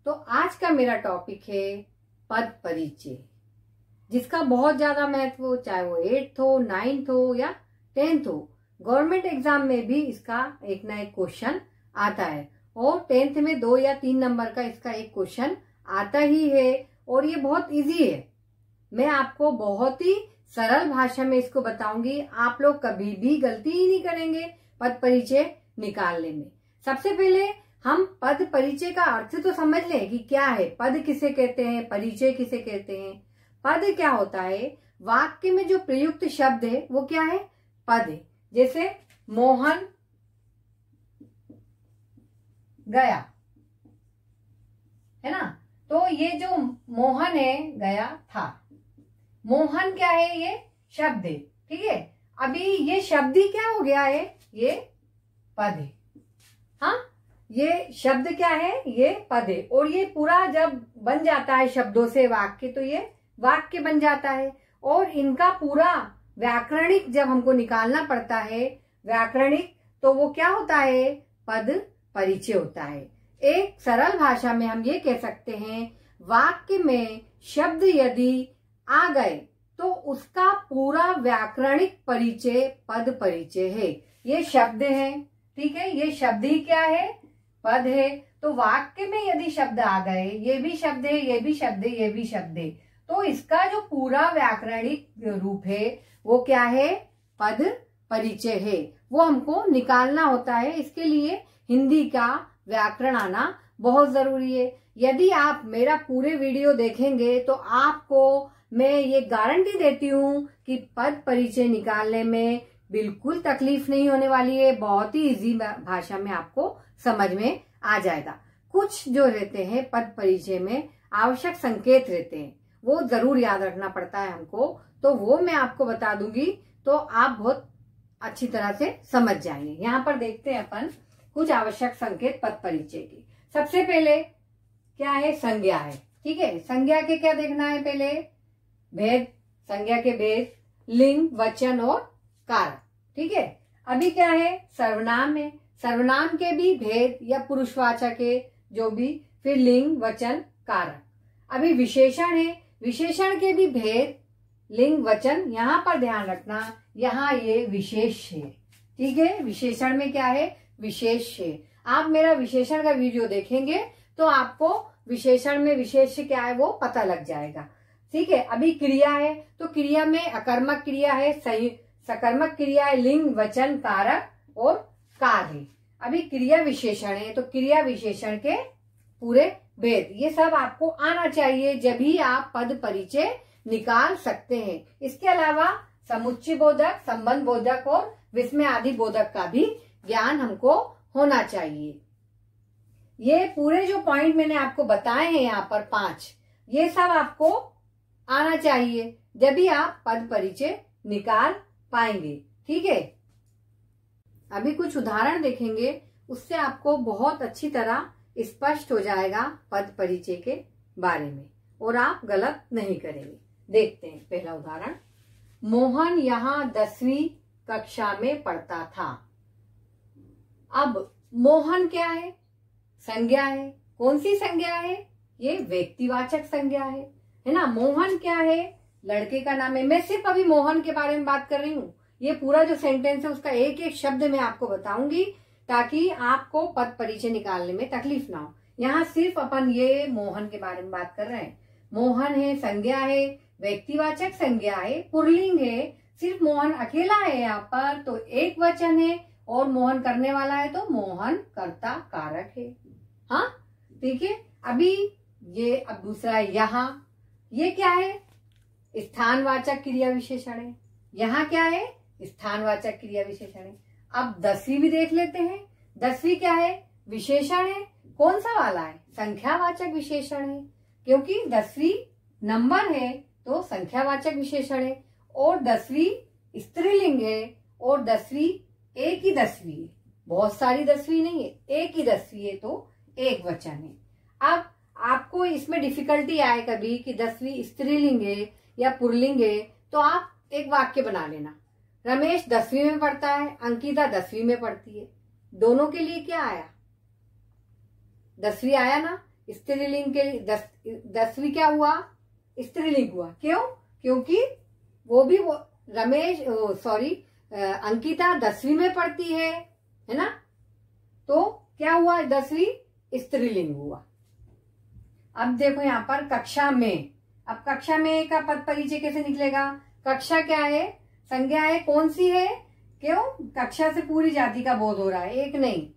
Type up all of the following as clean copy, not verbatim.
तो आज का मेरा टॉपिक है पद परिचय, जिसका बहुत ज्यादा महत्व हो, चाहे वो 8th हो, 9th हो या 10th हो। गवर्नमेंट एग्जाम में भी इसका एक ना एक क्वेश्चन आता है और 10th में 2 या 3 नंबर का इसका एक क्वेश्चन आता ही है और ये बहुत इजी है। मैं आपको बहुत ही सरल भाषा में इसको बताऊंगी, आप लोग कभी भी गलती ही नहीं करेंगे पद परिचय निकालने में। सबसे पहले हम पद परिचय का अर्थ तो समझ लें कि क्या है, पद किसे कहते हैं, परिचय किसे कहते हैं। पद क्या होता है, वाक्य में जो प्रयुक्त शब्द है वो क्या है, पद है। जैसे मोहन गया, है ना, तो ये जो मोहन है गया था, मोहन क्या है, ये शब्द है, ठीक है। अभी ये शब्द ही क्या हो गया है, ये पद है। हाँ, ये शब्द क्या है, ये पद है। और ये पूरा जब बन जाता है शब्दों से वाक्य, तो ये वाक्य बन जाता है। और इनका पूरा व्याकरणिक जब हमको निकालना पड़ता है व्याकरणिक, तो वो क्या होता है, पद परिचय होता है। एक सरल भाषा में हम ये कह सकते हैं, वाक्य में शब्द यदि आ गए तो उसका पूरा व्याकरणिक परिचय पद परिचय है। ये शब्द है, ठीक है, ये शब्द ही क्या है, पद है। तो वाक्य में यदि शब्द आ गए, ये भी शब्द है, ये भी शब्द है, ये भी शब्द है, तो इसका जो पूरा व्याकरणिक रूप है वो क्या है, पद परिचय है। वो हमको निकालना होता है। इसके लिए हिंदी का व्याकरण आना बहुत जरूरी है। यदि आप मेरा पूरे वीडियो देखेंगे तो आपको मैं ये गारंटी देती हूँ कि पद परिचय निकालने में बिल्कुल तकलीफ नहीं होने वाली है। बहुत ही इजी भाषा में आपको समझ में आ जाएगा। कुछ जो रहते हैं पद परिचय में आवश्यक संकेत रहते हैं, वो जरूर याद रखना पड़ता है हमको, तो वो मैं आपको बता दूंगी, तो आप बहुत अच्छी तरह से समझ जाएंगे। यहाँ पर देखते हैं अपन कुछ आवश्यक संकेत पद परिचय की। सबसे पहले क्या है, संज्ञा है, ठीक है। संज्ञा के क्या देखना है, पहले भेद, संज्ञा के भेद, लिंग, वचन और कारक, ठीक है। अभी क्या है, सर्वनाम है, सर्वनाम के भी भेद या पुरुषवाचक है जो भी, फिर लिंग, वचन, कारक। अभी विशेषण है, विशेषण के भी भेद, लिंग, वचन। यहाँ पर ध्यान रखना, यहाँ ये विशेष है, ठीक है। विशेषण में क्या है, विशेष है। आप मेरा विशेषण का वीडियो देखेंगे तो आपको विशेषण में विशेष क्या है वो पता लग जाएगा, ठीक है। अभी क्रिया है, तो क्रिया में अकर्मक क्रिया है, सही सकर्मक क्रिया है, लिंग, वचन, कारक और कार है। अभी क्रिया विशेषण है, तो क्रिया विशेषण के पूरे भेद, ये सब आपको आना चाहिए, जब भी आप पद परिचय निकाल सकते हैं। इसके अलावा समुच्चय बोधक, संबंध बोधक और विस्मय आदि बोधक का भी ज्ञान हमको होना चाहिए। ये पूरे जो पॉइंट मैंने आपको बताए हैं यहाँ पर 5, ये सब आपको आना चाहिए, जब भी आप पद परिचय निकाल पाएंगे, ठीक है। अभी कुछ उदाहरण देखेंगे, उससे आपको बहुत अच्छी तरह स्पष्ट हो जाएगा पद परिचय के बारे में और आप गलत नहीं करेंगे। देखते हैं पहला उदाहरण, मोहन यहाँ 10वीं कक्षा में पढ़ता था। अब मोहन क्या है, संज्ञा है। कौन सी संज्ञा है, ये व्यक्तिवाचक संज्ञा है ना। मोहन क्या है, लड़के का नाम है। मैं सिर्फ अभी मोहन के बारे में बात कर रही हूँ, ये पूरा जो सेंटेंस है उसका एक एक शब्द मैं आपको बताऊंगी ताकि आपको पद परिचय निकालने में तकलीफ ना हो। यहाँ सिर्फ अपन ये मोहन के बारे में बात कर रहे हैं। मोहन है, संज्ञा है, व्यक्तिवाचक संज्ञा है, पुल्लिंग है, सिर्फ मोहन अकेला है यहाँ पर, तो एक वचन है, और मोहन करने वाला है तो मोहन कर्ता कारक है। हाँ, ठीक है। अभी ये अब दूसरा यहाँ, ये क्या है, स्थानवाचक क्रिया विशेषण है। यहाँ क्या है, स्थानवाचक क्रिया विशेषण है। अब 10वीं भी देख लेते हैं। 10वीं क्या है, विशेषण है। कौन सा वाला है, संख्यावाचक विशेषण है, क्योंकि 10वीं नंबर है तो संख्यावाचक विशेषण है। और 10वीं स्त्रीलिंग है, और 10वीं एक ही 10वीं है, बहुत सारी 10वीं नहीं है, एक ही 10वीं है तो एक वचन है। अब आपको इसमें डिफिकल्टी आए कभी कि 10वीं स्त्रीलिंग है या पुल्लिंग है, तो आप एक वाक्य बना लेना, रमेश 10वीं में पढ़ता है, अंकिता 10वीं में पढ़ती है। दोनों के लिए क्या आया, 10वीं आया ना। स्त्रीलिंग के 10वीं क्या हुआ, स्त्रीलिंग हुआ। क्यों? क्योंकि वो भी अंकिता 10वीं में पढ़ती है ना, तो क्या हुआ, 10वीं स्त्रीलिंग हुआ। अब देखो यहाँ पर कक्षा में, अब कक्षा में का पद परिचय कैसे निकलेगा? कक्षा क्या है, संज्ञा है, कौन सी है? क्यों? कक्षा से पूरी जाति का बोध हो रहा है, एक नहीं,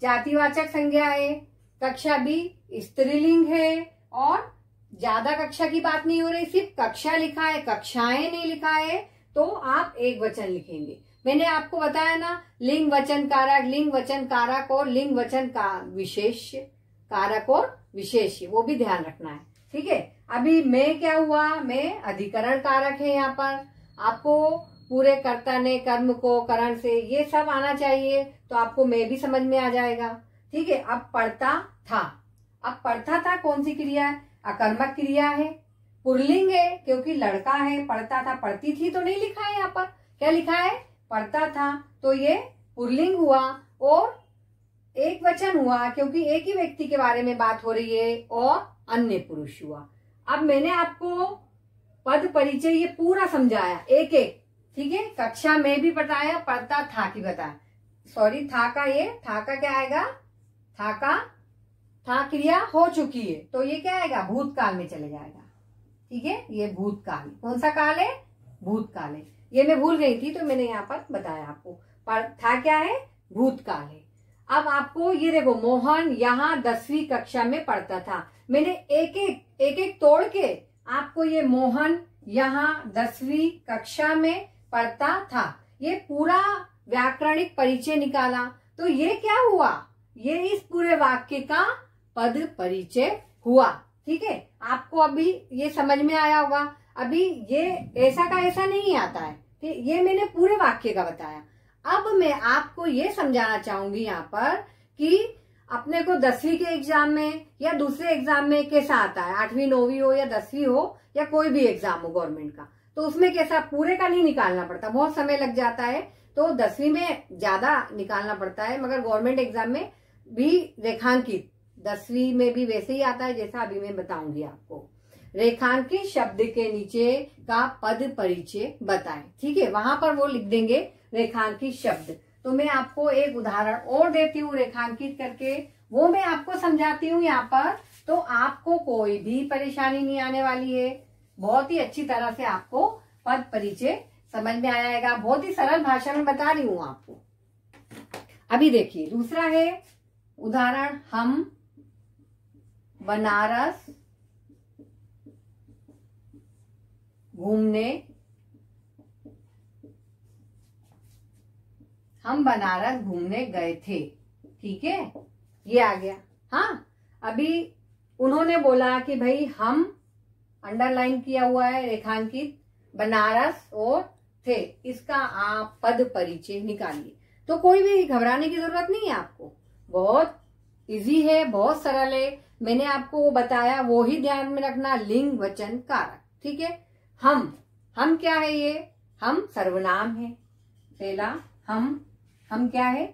जातिवाचक संज्ञा है। कक्षा भी स्त्रीलिंग है और ज्यादा कक्षा की बात नहीं हो रही, सिर्फ कक्षा लिखा है, कक्षाएं नहीं लिखा है, तो आप एक वचन लिखेंगे। मैंने आपको बताया ना, लिंग वचन कारक, लिंग वचन कारक और लिंग वचन का विशेष कारक और विशेष्य, वो भी ध्यान रखना है। ठीक है, अभी मैं क्या हुआ, मैं अधिकरण कारक है। यहाँ पर आपको पूरे कर्ता ने कर्म को करण से ये सब आना चाहिए, तो आपको मैं भी समझ में आ जाएगा। ठीक है, अब पढ़ता था, अब पढ़ता था कौन सी क्रिया है? अकर्मक क्रिया है, पुल्लिंग है क्योंकि लड़का है। पढ़ता था, पढ़ती थी तो नहीं लिखा है, यहाँ पर क्या लिखा है? पढ़ता था, तो ये पुल्लिंग हुआ और एक वचन हुआ क्योंकि एक ही व्यक्ति के बारे में बात हो रही है, और अन्य पुरुष हुआ। अब मैंने आपको पद परिचय ये पूरा समझाया एक एक, ठीक है। कक्षा में भी बताया, पढ़ता था की बताया, सॉरी था का, ये था का क्या आएगा? था का, था क्रिया हो चुकी है, तो ये क्या आएगा? भूतकाल में चले जाएगा। ठीक है, ये भूतकाल, कौन सा काल है? भूतकाल है। ये मैं भूल गई थी तो मैंने यहाँ पर बताया आपको। पर था क्या है? भूतकाल है। अब आपको ये देखो, मोहन यहाँ 10वीं कक्षा में पढ़ता था। मैंने एक एक तोड़ के आपको ये मोहन यहाँ 10वीं कक्षा में पढ़ता था, ये पूरा व्याकरणिक परिचय निकाला। तो ये क्या हुआ? ये इस पूरे वाक्य का पद परिचय हुआ। ठीक है, आपको अभी ये समझ में आया होगा। अभी ये ऐसा का ऐसा नहीं आता है, ठीक, ये मैंने पूरे वाक्य का बताया। अब मैं आपको ये समझाना चाहूंगी यहाँ पर कि अपने को 10वीं के एग्जाम में या दूसरे एग्जाम में कैसा आता है, 8वीं 9वीं हो या 10वीं हो या कोई भी एग्जाम हो गवर्नमेंट का, तो उसमें कैसा पूरे का नहीं निकालना पड़ता, बहुत समय लग जाता है। तो 10वीं में ज्यादा निकालना पड़ता है, मगर गवर्नमेंट एग्जाम में भी रेखांकित 10वीं में भी वैसे ही आता है जैसा अभी मैं बताऊंगी आपको। रेखांकित शब्द के नीचे का पद परिचय बताएं। ठीक है, वहां पर वो लिख देंगे रेखांकित शब्द। तो मैं आपको एक उदाहरण और देती हूँ रेखांकित करके, वो मैं आपको समझाती हूँ यहाँ पर, तो आपको कोई भी परेशानी नहीं आने वाली है। बहुत ही अच्छी तरह से आपको पद परिचय समझ में आ जाएगा। बहुत ही सरल भाषा में बता रही हूँ आपको। अभी देखिए, दूसरा है उदाहरण, हम बनारस घूमने गए थे। ठीक है, ये आ गया। हाँ, अभी उन्होंने बोला कि भाई हम, अंडरलाइन किया हुआ है रेखांकित, बनारस और थे, इसका आप पद परिचय निकालिए। तो कोई भी घबराने की जरूरत नहीं है आपको, बहुत इजी है, बहुत सरल है। मैंने आपको वो बताया, वो ही ध्यान में रखना, लिंग वचन कारक। ठीक है, हम क्या है? ये हम सर्वनाम है। पहला हम क्या है?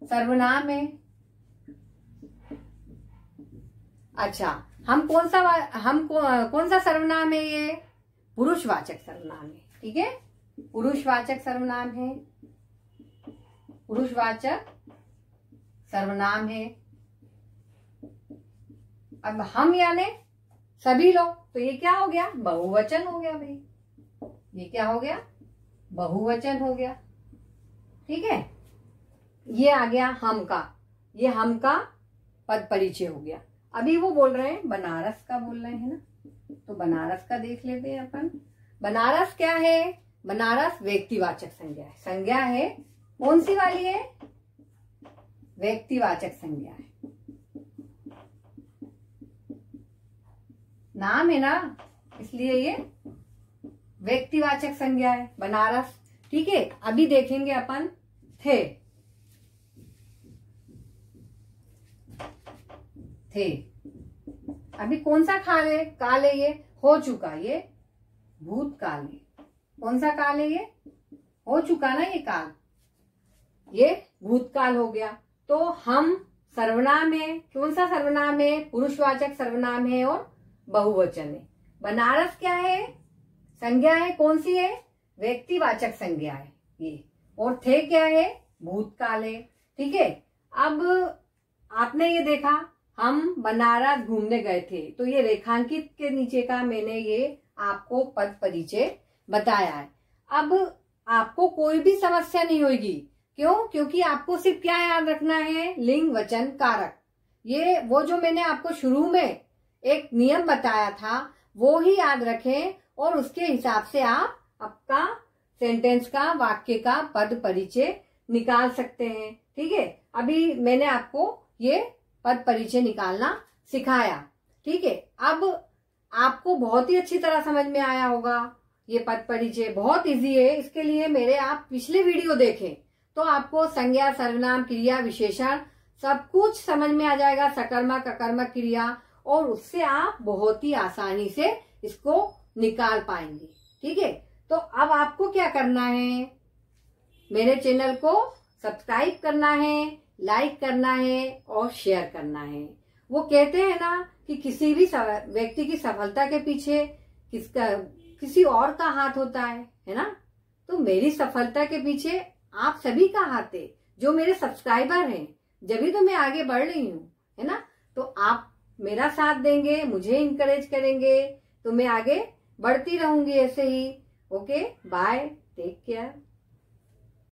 सर्वनाम है। अच्छा, हम कौन सा सर्वनाम है? ये पुरुषवाचक सर्वनाम है। ठीक है, पुरुषवाचक सर्वनाम है, पुरुषवाचक सर्वनाम है। अब हम यानी सभी लोग, तो ये क्या हो गया? बहुवचन हो गया भाई। ये क्या हो गया? बहुवचन हो गया। ठीक है, ये आ गया हम का, ये हम का पद परिचय हो गया। अभी वो बोल रहे हैं बनारस का, बोल रहे हैं ना, तो बनारस का देख लेते हैं अपन। बनारस क्या है? बनारस व्यक्तिवाचक संज्ञा है। संज्ञा है, कौन सी वाली है? व्यक्तिवाचक संज्ञा है। नाम है ना, इसलिए ये व्यक्तिवाचक संज्ञा है, बनारस। ठीक है, अभी देखेंगे अपन थे। अभी कौन सा काल है? ये हो चुका, ये भूतकाल है। कौन सा काल है? ये हो चुका ना, ये काल, ये भूतकाल हो गया। तो हम सर्वनाम है। कौन सा सर्वनाम है? पुरुषवाचक सर्वनाम है और बहुवचन है। बनारस क्या है? संज्ञा है। कौन सी है? व्यक्तिवाचक संज्ञा है ये। और थे क्या है? भूतकाल है। ठीक है। अब आपने ये देखा, हम बनारस घूमने गए थे, तो ये रेखांकित के नीचे का मैंने ये आपको पद परिचय बताया है। अब आपको कोई भी समस्या नहीं होगी। क्यों? क्योंकि आपको सिर्फ क्या याद रखना है? लिंग वचन कारक। ये वो जो मैंने आपको शुरू में एक नियम बताया था वो ही याद रखें और उसके हिसाब से आप आपका सेंटेंस का, वाक्य का पद परिचय निकाल सकते हैं। ठीक है। अभी मैंने आपको ये पद परिचय निकालना सिखाया। ठीक है। अब आपको बहुत ही अच्छी तरह समझ में आया होगा। ये पद परिचय बहुत इजी है। इसके लिए मेरे आप पिछले वीडियो देखें तो आपको संज्ञा, सर्वनाम, क्रिया, विशेषण सब कुछ समझ में आ जाएगा, सकर्मक, अकर्मक क्रिया, और उससे आप बहुत ही आसानी से इसको निकाल पाएंगे। ठीक है। तो अब आपको क्या करना है? मेरे चैनल को सब्सक्राइब करना है, लाइक करना है और शेयर करना है। वो कहते हैं ना कि किसी भी व्यक्ति की सफलता के पीछे किसी और का हाथ होता है ना? तो मेरी सफलता के पीछे आप सभी का हाथ है, जो मेरे सब्सक्राइबर हैं। जब भी तो मैं आगे बढ़ रही हूँ, है ना? तो आप मेरा साथ देंगे, मुझे इनकरेज करेंगे, तो मैं आगे बढ़ती रहूंगी ऐसे ही। Okay, bye, take care.